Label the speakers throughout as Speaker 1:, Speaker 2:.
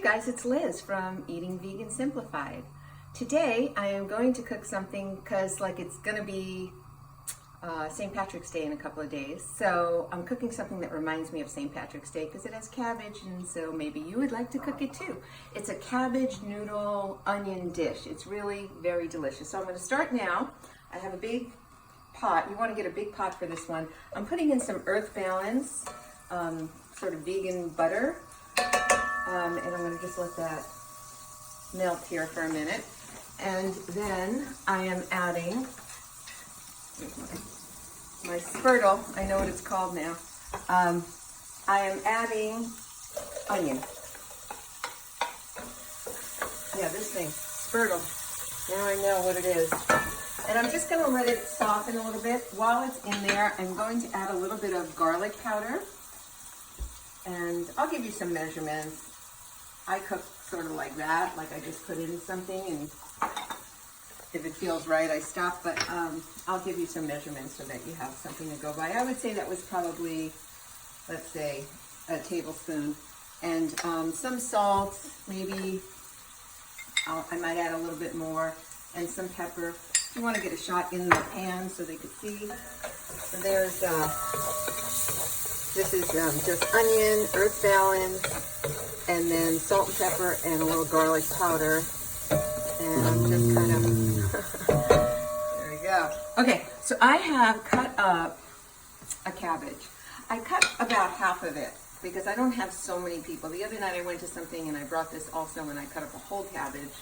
Speaker 1: guys, it's Liz from Eating Vegan Simplified. Today I am going to cook something because it's going to be St. Patrick's Day in a couple of days. So I'm cooking something that reminds me of St. Patrick's Day because it has cabbage, and so maybe you would like to cook it too. It's a cabbage noodle onion dish. It's really very delicious. So I'm going to start now. I have a big pot. You want to get a big pot for this one. I'm putting in some Earth Balance, sort of vegan butter. And I'm going to just let that melt here for a minute. And then I am adding my spurtle. I know what it's called now. I am adding onion. Yeah, this thing, spurtle. Now I know what it is. And I'm just going to let it soften a little bit. While it's in there, I'm going to add a little bit of garlic powder. And I'll give you some measurements. I cook sort of like that, like I just put in something, and if it feels right, I stop, but I'll give you some measurements so that you have something to go by. I would say that was probably, let's say, a tablespoon. And some salt, maybe I might add a little bit more, and some pepper. You want to get a shot in the pan so they could see. So there's, this is just onion, Earth Balance, and then salt and pepper and a little garlic powder. And I'm just kind of, there we go. Okay, so I have cut up a cabbage. I cut about half of it because I don't have so many people. The other night I went to something and I brought this also, and I cut up a whole cabbage,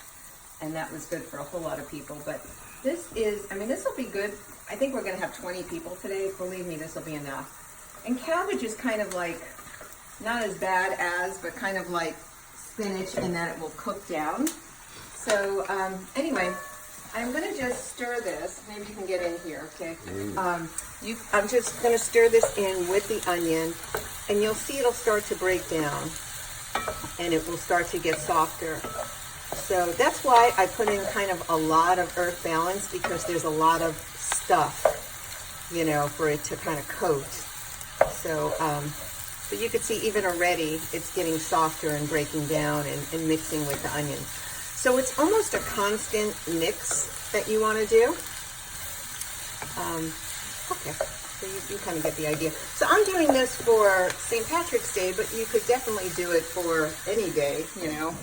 Speaker 1: and that was good for a whole lot of people. But this is, this will be good. I think we're gonna have 20 people today. Believe me, this will be enough. And cabbage is kind of like, not as bad as, but kind of like spinach in that it will cook down. So anyway, I'm going to just stir this. Maybe you can get in here, okay? I'm just going to stir this in with the onion, and you'll see it'll start to break down, and it will start to get softer. So that's why I put in kind of a lot of Earth Balance, because there's a lot of stuff, you know, for it to kind of coat. So, but you can see even already it's getting softer and breaking down and mixing with the onion. So it's almost a constant mix that you want to do. Okay, so you kind of get the idea. So I'm doing this for St. Patrick's Day, but you could definitely do it for any day, you know.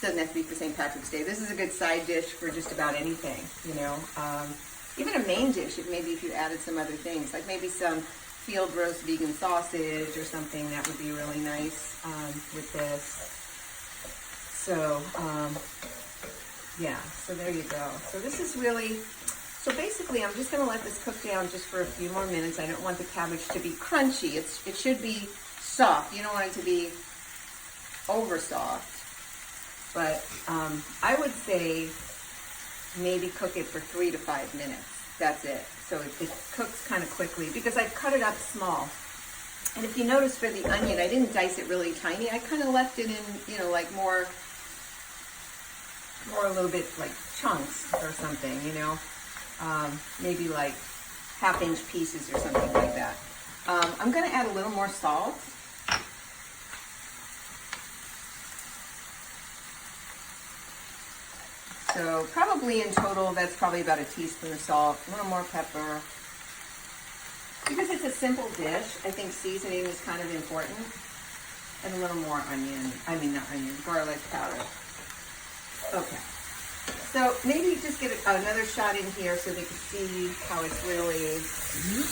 Speaker 1: Doesn't have to be for St. Patrick's Day. This is a good side dish for just about anything, you know. Even a main dish, maybe if you added some other things, like maybe some field roast vegan sausage or something, that would be really nice with this. So, yeah, so there you go. So this is really, so basically I'm just going to let this cook down just for a few more minutes. I don't want the cabbage to be crunchy. It should be soft. You don't want it to be over soft. But I would say maybe cook it for 3 to 5 minutes. That's it. So it cooks kind of quickly because I cut it up small. And if you notice for the onion, I didn't dice it really tiny. I kind of left it in, you know, like more a little bit like chunks or something, you know, maybe like half-inch pieces or something like that. I'm going to add a little more salt. So probably in total, that's probably about a teaspoon of salt, a little more pepper. Because it's a simple dish, I think seasoning is kind of important. And a little more onion, garlic powder. Okay. So maybe just get another shot in here so they can see how it's really, you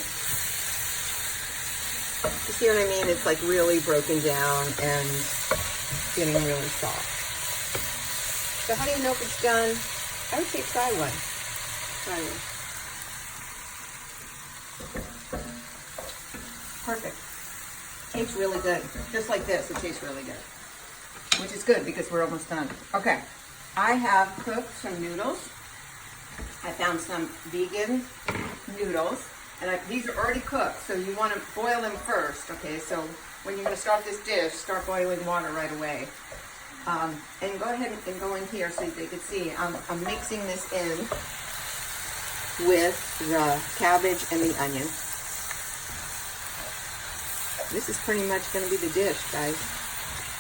Speaker 1: see what I mean? It's like really broken down and getting really soft. So how do you know if it's done? I would say try one. Try one. Perfect. Tastes really good. Just like this, it tastes really good. Which is good because we're almost done. Okay. I have cooked some noodles. I found some vegan noodles. And these are already cooked, so you want to boil them first. Okay, so when you're going to start this dish, start boiling water right away. And go ahead and go in here so they can see. I'm mixing this in with the cabbage and the onion. This is pretty much going to be the dish, guys.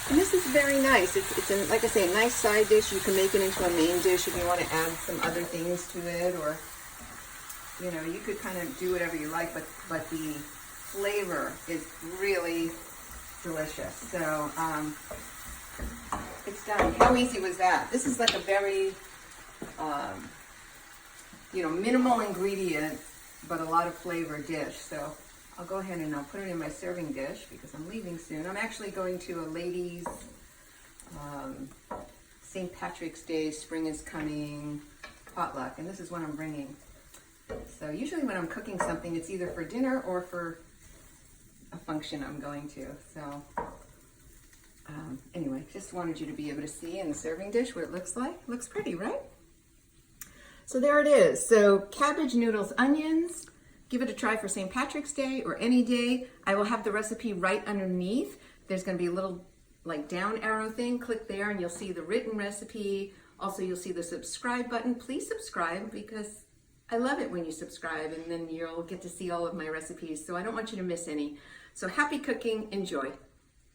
Speaker 1: And this is very nice. It's like I say, a nice side dish. You can make it into a main dish if you want to add some other things to it, or you know, you could kind of do whatever you like, but the flavor is really delicious. So it's done. How easy was that? This is like a very you know, minimal ingredient, but a lot of flavor dish. So I'll go ahead and I'll put it in my serving dish because I'm leaving soon. I'm actually going to a ladies' St. Patrick's Day, spring is coming potluck, and this is what I'm bringing. So usually when I'm cooking something, it's either for dinner or for a function I'm going to. So anyway, just wanted you to be able to see in the serving dish what it looks like. Looks pretty, right? So there it is. So cabbage, noodles, onions. Give it a try for St. Patrick's Day or any day. I will have the recipe right underneath. There's going to be a little like down arrow thing. Click there and you'll see the written recipe. Also, you'll see the subscribe button. Please subscribe because I love it when you subscribe, and then you'll get to see all of my recipes. So I don't want you to miss any. So happy cooking. Enjoy.